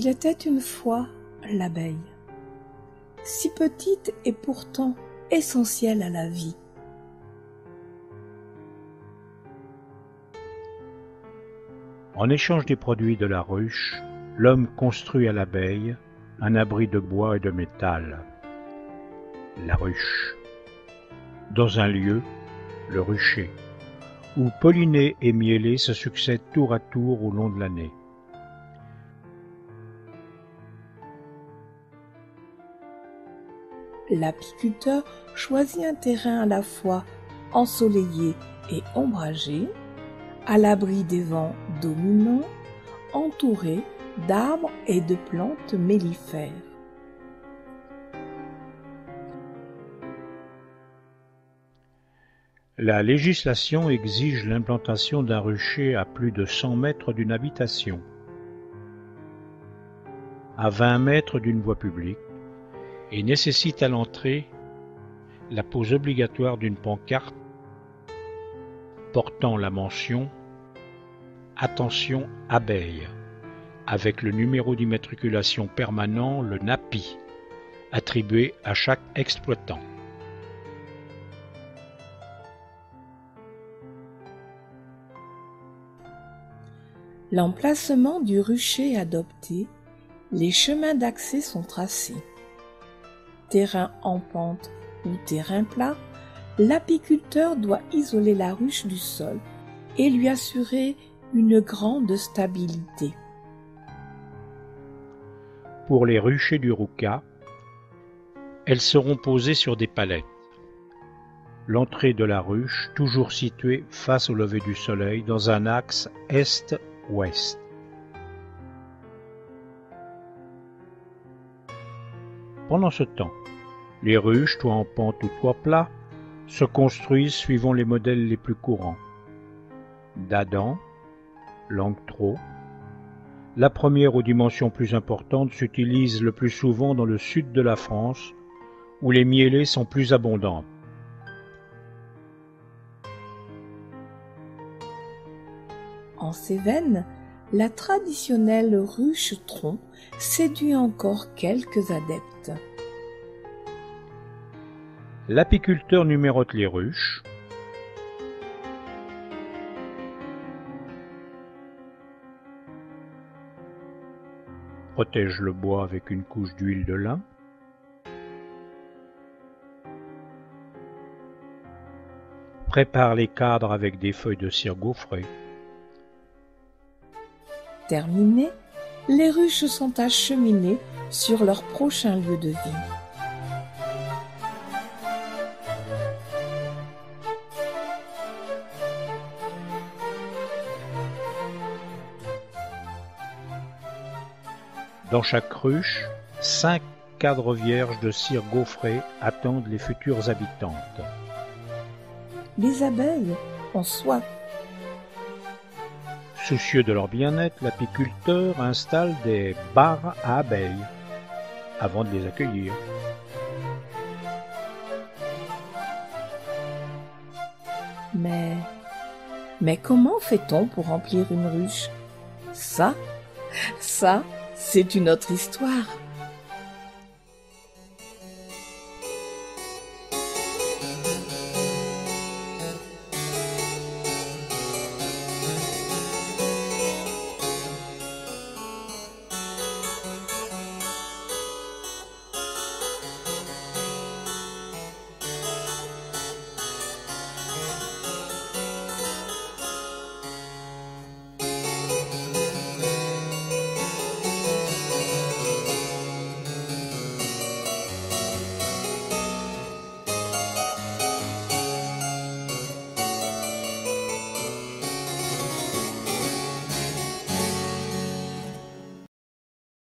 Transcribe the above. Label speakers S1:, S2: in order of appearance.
S1: Il était une fois l'abeille, si petite et pourtant essentielle à la vie.
S2: En échange des produits de la ruche, l'homme construit à l'abeille un abri de bois et de métal. La ruche. Dans un lieu, le rucher, où pollinés et miellés se succèdent tour à tour au long de l'année.
S1: L'apiculteur choisit un terrain à la fois ensoleillé et ombragé, à l'abri des vents dominants, entouré d'arbres et de plantes mellifères.
S2: La législation exige l'implantation d'un rucher à plus de 100 mètres d'une habitation, à 20 mètres d'une voie publique, et nécessite à l'entrée la pose obligatoire d'une pancarte portant la mention « Attention abeille » avec le numéro d'immatriculation permanent, le NAPI, attribué à chaque exploitant.
S1: L'emplacement du rucher adopté, les chemins d'accès sont tracés. Terrain en pente ou terrain plat, l'apiculteur doit isoler la ruche du sol et lui assurer une grande stabilité.
S2: Pour les ruchers du Rouca, elles seront posées sur des palettes. L'entrée de la ruche, toujours située face au lever du soleil, dans un axe est-ouest. Pendant ce temps, les ruches, toit en pente ou toit plat, se construisent suivant les modèles les plus courants. Dadan, Langtro. La première aux dimensions plus importantes s'utilise le plus souvent dans le sud de la France, où les miellées sont plus abondantes.
S1: En Cévennes, la traditionnelle ruche tronc séduit encore quelques adeptes.
S2: L'apiculteur numérote les ruches, protège le bois avec une couche d'huile de lin, prépare les cadres avec des feuilles de cire gaufrée.
S1: Terminées, les ruches sont acheminées sur leur prochain lieu de vie.
S2: Dans chaque ruche, 5 cadres vierges de cire gaufrée attendent les futures habitantes.
S1: Les abeilles ont soif.
S2: Soucieux de leur bien-être, l'apiculteur installe des barres à abeilles avant de les accueillir.
S1: Mais comment fait-on pour remplir une ruche? Ça, c'est une autre histoire.